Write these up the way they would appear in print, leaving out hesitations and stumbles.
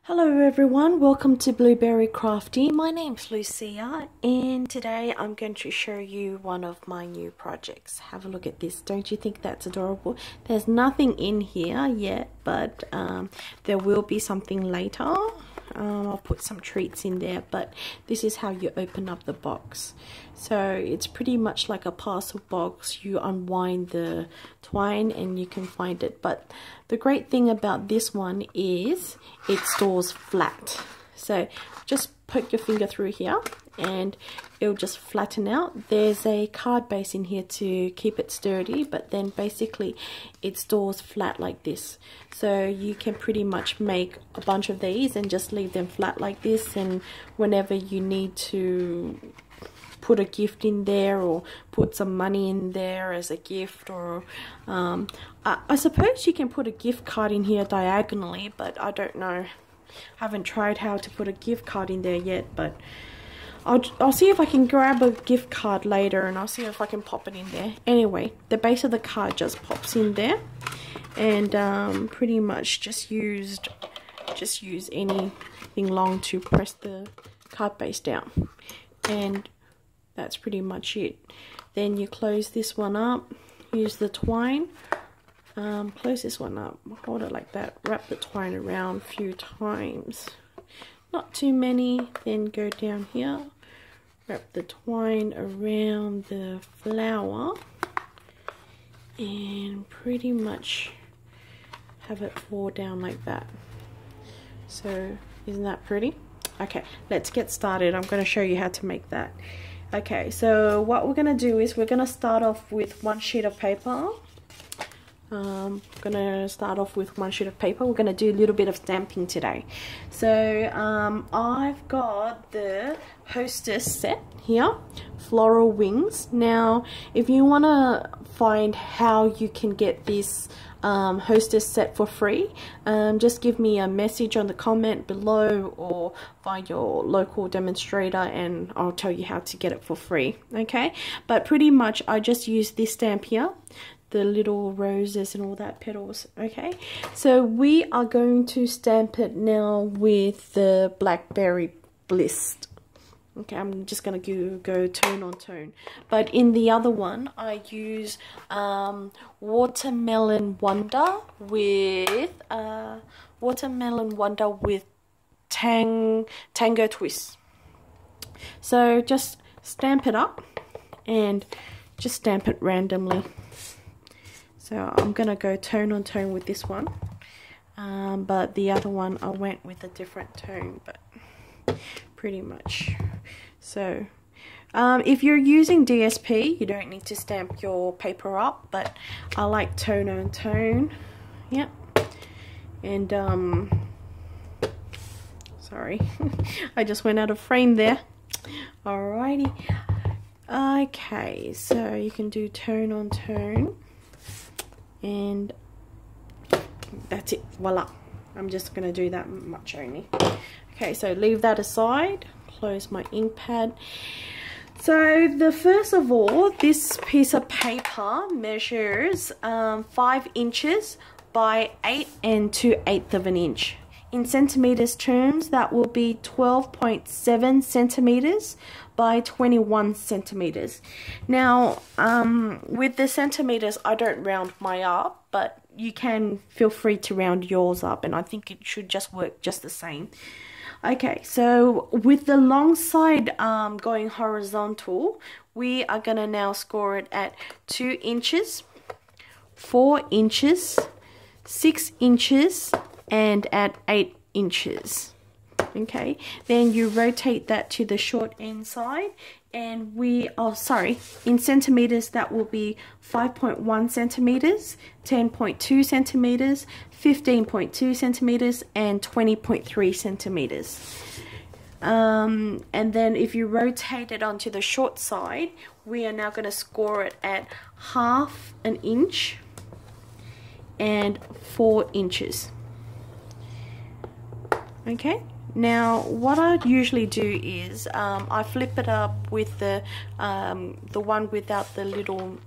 Hello everyone, welcome to BlueberryCrafty. My name's Lucia and today I'm going to show you one of my new projects. Have a look at this. Don't you think that's adorable? There's nothing in here yet, but there will be something later. I'll put some treats in there, but this is how you open up the box. So it's pretty much like a parcel box. You unwind the twine and you can find it, but the great thing about this one is it stores flat. So just poke your finger through here and it'll just flatten out. There's a card base in here to keep it sturdy, but then basically it stores flat like this. So you can pretty much make a bunch of these and just leave them flat like this, and whenever you need to put a gift in there or put some money in there as a gift, or I suppose you can put a gift card in here diagonally, but I don't know. I haven't tried how to put a gift card in there yet, but I'll see if I can grab a gift card later and I'll see if I can pop it in there. Anyway, the base of the card just pops in there, and pretty much just use anything long to press the card base down, and that's pretty much it. Then you close this one up, use the twine, close this one up, hold it like that, wrap the twine around a few times, not too many, then go down here, wrap the twine around the flower, and pretty much have it fall down like that. So isn't that pretty? Okay, let's get started. I'm going to show you how to make that. Okay, so what we're going to do is we're going to start off with one sheet of paper. We're going to start off with one sheet of paper. We're going to do a little bit of stamping today. So I've got the Hostess set here, floral wings. Now if you want to find how you can get this Hostess set for free, just give me a message on the comment below or find your local demonstrator and I'll tell you how to get it for free. Okay, but pretty much I just use this stamp here, the little roses and all that petals. Okay, so we are going to stamp it now with the Blackberry Bliss. Okay, I'm just going to go tone on tone. But in the other one, I use Watermelon Wonder with Tango Twist. So just stamp it up and just stamp it randomly. So I'm going to go tone on tone with this one. But the other one I went with a different tone, but pretty much. So if you're using DSP, you don't need to stamp your paper up, but I like tone on tone. Yep. And sorry, I just went out of frame there. Alrighty. Okay, so you can do tone on tone, and that's it. Voila. I'm just going to do that much only. Okay, so leave that aside, close my ink pad. So the first of all, this piece of paper measures 5 inches by 8 2/8 of an inch. In centimeters terms, that will be 12.7 centimeters by 21 centimeters. Now, with the centimeters, I don't round my up, but you can feel free to round yours up, and I think it should just work just the same. Okay, so with the long side going horizontal, we are going to now score it at 2 inches, 4 inches, 6 inches, and at 8 inches. Okay, then you rotate that to the short end side, and in centimeters that will be 5.1 centimeters, 10.2 centimeters, 15.2 centimeters, and 20.3 centimeters. And then if you rotate it onto the short side, we are now going to score it at 1/2 an inch and 4 inches. Okay, now what I usually do is I flip it up with the one without the little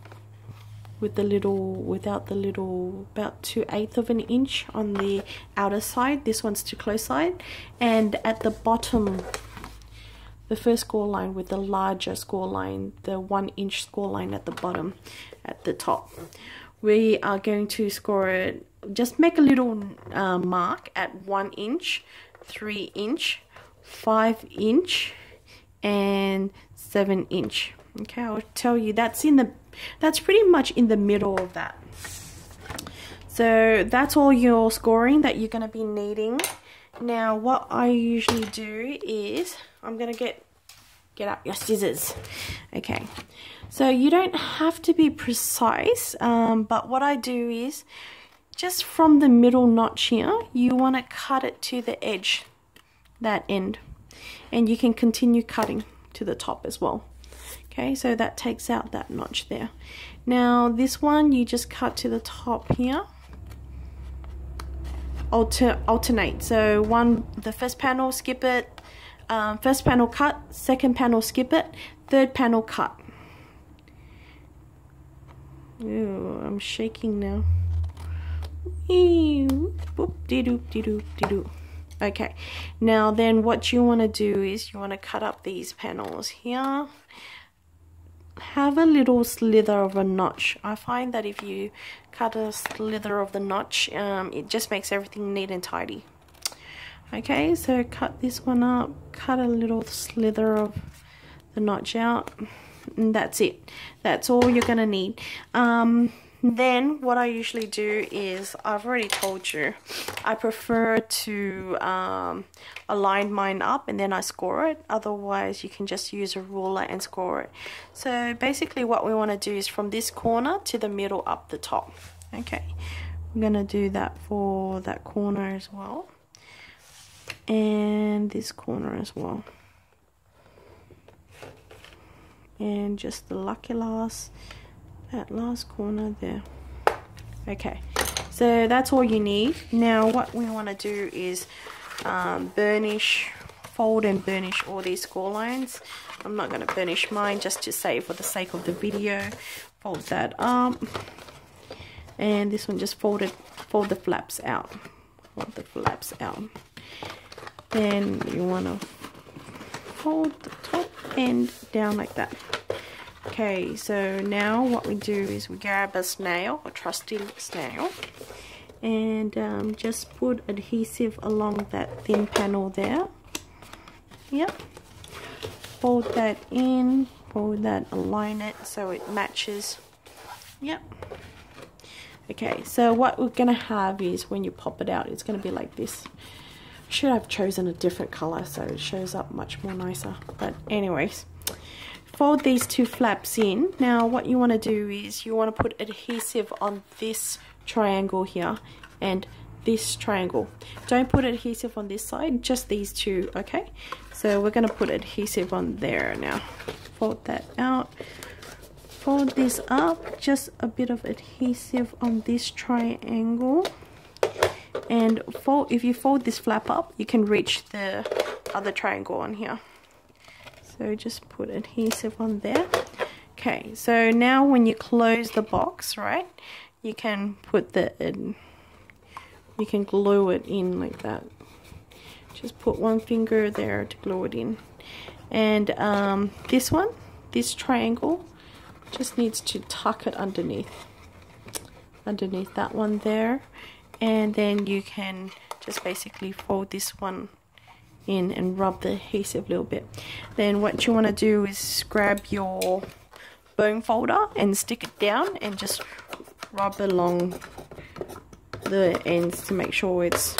with the little, without the little, about 2/8 of an inch on the outer side. This one's too close side. And at the bottom, the first score line with the larger score line, the 1 inch score line at the bottom, at the top, we are going to score it. Just make a little mark at 1 inch, 3 inch, 5 inch, and 7 inch. Okay, I'll tell you that's pretty much in the middle of that. So that's all your scoring that you're going to be needing. Now what I usually do is I'm going to get out your scissors. Okay, so you don't have to be precise, but what I do is just from the middle notch here, you want to cut it to the edge, that end, and you can continue cutting to the top as well. Okay, so that takes out that notch there. Now this one, you just cut to the top here. Alternate. So the first panel, skip it. First panel cut, second panel skip it, third panel cut. Ooh, I'm shaking now. Okay, now then what you want to do is you want to cut up these panels here. Have a little slither of a notch. I find that if you cut a slither of the notch, it just makes everything neat and tidy. Okay, so cut this one up, cut a little slither of the notch out, and that's it. That's all you're gonna need. Then what I usually do is, I've already told you, I prefer to align mine up and then I score it. Otherwise you can just use a ruler and score it. So basically what we want to do is from this corner to the middle up the top. Okay, I'm gonna do that for that corner as well, and this corner as well, and just the lucky that last corner there. Okay, so that's all you need. Now what we want to do is burnish, fold and burnish all these score lines. I'm not going to burnish mine just to say for the sake of the video. Fold that up, and this one just fold the flaps out. Fold the flaps out. Then you want to fold the top end down like that. Okay, so now what we do is we grab a snail, a trusty snail, and just put adhesive along that thin panel there. Yep. Fold that in, fold that, align it so it matches. Yep. Okay, so what we're gonna have is when you pop it out, it's gonna be like this. Should have chosen a different color so it shows up much more nicer. But anyways, fold these two flaps in. Now what you want to do is you want to put adhesive on this triangle here and this triangle. Don't put adhesive on this side, just these two. Okay, so we're going to put adhesive on there now. Fold that out, fold this up, just a bit of adhesive on this triangle, and if you fold this flap up, you can reach the other triangle on here. So just put adhesive on there. Okay, so now when you close the box, right, you can put you can glue it in like that. Just put one finger there to glue it in. And this triangle just needs to tuck it underneath that one there. And then you can just basically fold this one in and rub the adhesive a little bit. Then what you want to do is grab your bone folder and stick it down and just rub along the ends to make sure it's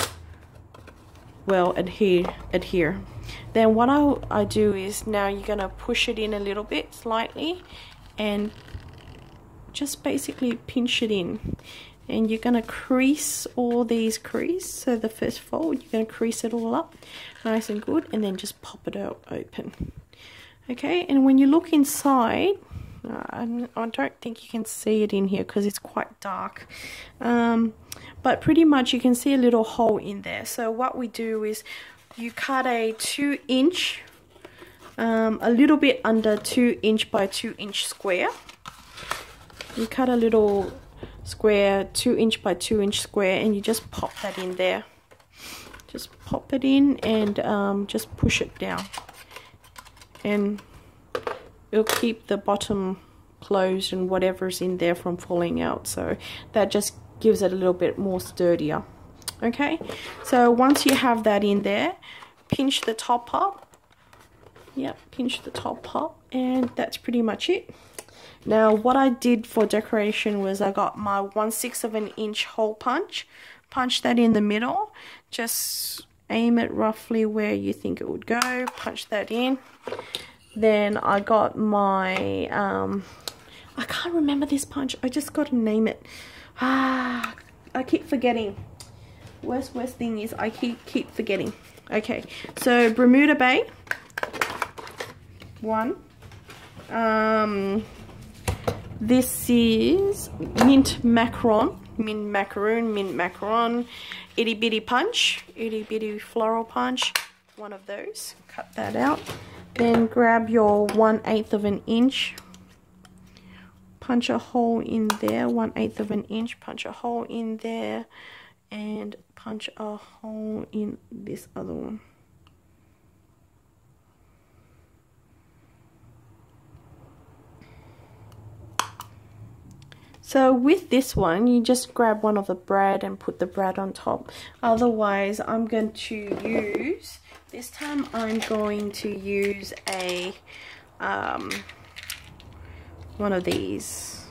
well adhere. Then what I do is, now you're going to push it in a little bit slightly and just basically pinch it in. And you're going to crease all these creases. So the first fold, you're going to crease it all up nice and good, and then just pop it out open. Okay, and when you look inside, I don't think you can see it in here because it's quite dark, but pretty much you can see a little hole in there. So what we do is you cut a 2 inch, a little bit under 2 inch by 2 inch square. you cut a little square, 2" by 2" square, and you just pop that in there. Just pop it in and just push it down, and it'll keep the bottom closed and whatever's in there from falling out. So that just gives it a little bit more sturdier. Okay, so once you have that in there, pinch the top up. Yep, pinch the top up, and that's pretty much it. Now what I did for decoration was I got my 1/6 of an inch hole punch, punch that in the middle, just aim it roughly where you think it would go, punch that in. Then I got my I can't remember this punch, I just got to name it. I keep forgetting. Worst thing is I keep forgetting. Okay, so Bermuda Bay one. This is mint macaron, itty bitty punch, itty bitty floral punch, one of those. Cut that out. Then grab your 1/8 of an inch, punch a hole in there, 1/8 of an inch, punch a hole in there, and punch a hole in this other one. So with this one, you just grab one of the brad and put the brad on top. Otherwise, I'm going to use, this time I'm going to use a, one of these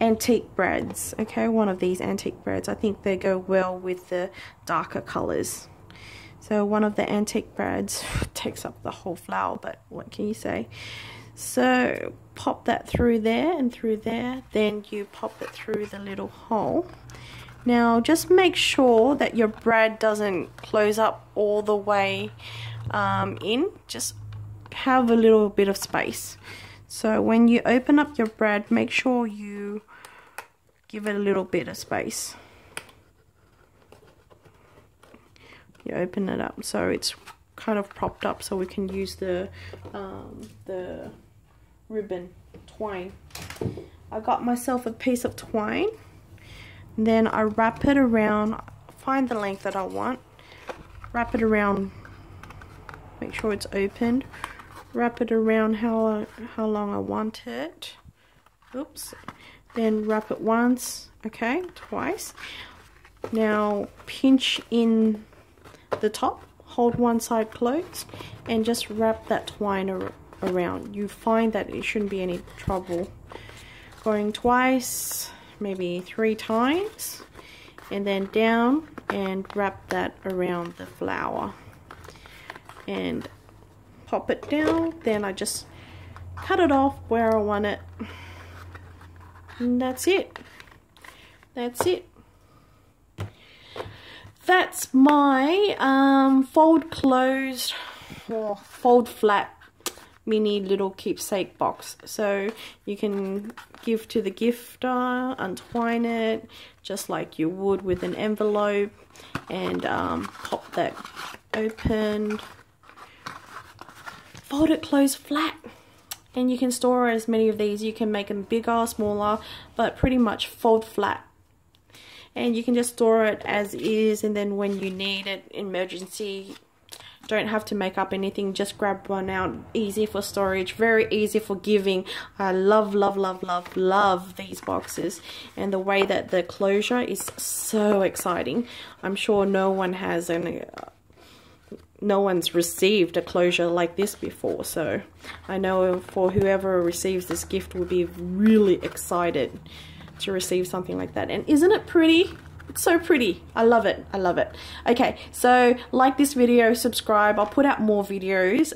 antique brads, okay, one of these antique brads. I think they go well with the darker colors. So one of the antique brads takes up the whole flower, but what can you say? So pop that through there and through there, then you pop it through the little hole. Now just make sure that your brad doesn't close up all the way in, just have a little bit of space. So when you open up your brad, make sure you give it a little bit of space. You open it up so it's kind of propped up so we can use the ribbon twine. I got myself a piece of twine, and then I wrap it around, find the length that I want, wrap it around, make sure it's opened, wrap it around how long I want it. Oops. Then wrap it once, okay, twice. Now pinch in the top, hold one side closed, and just wrap that twine around. You find that it shouldn't be any trouble. Going twice, maybe 3 times, and then down and wrap that around the flower and pop it down. Then I just cut it off where I want it, and that's it. That's it. That's my fold closed or fold flat mini little keepsake box. So you can give to the gifter, untwine it just like you would with an envelope, and pop that open, fold it closed flat, and you can store as many of these. You can make them bigger, smaller, but pretty much fold flat. And you can just store it as is, and then when you need it, emergency, don't have to make up anything, just grab one out. Easy for storage, very easy for giving. I love these boxes, and the way that the closure is so exciting. I'm sure no one has no one's received a closure like this before, so I know for whoever receives this gift will be really excited to receive something like that. And isn't it pretty? It's so pretty. I love it. I love it. Okay, so like this video, subscribe. I'll put out more videos.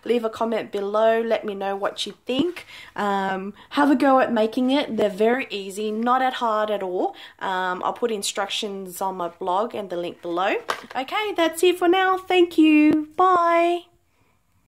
Leave a comment below. Let me know what you think. Have a go at making it. They're very easy, not that hard at all. I'll put instructions on my blog and the link below. Okay, that's it for now. Thank you. Bye.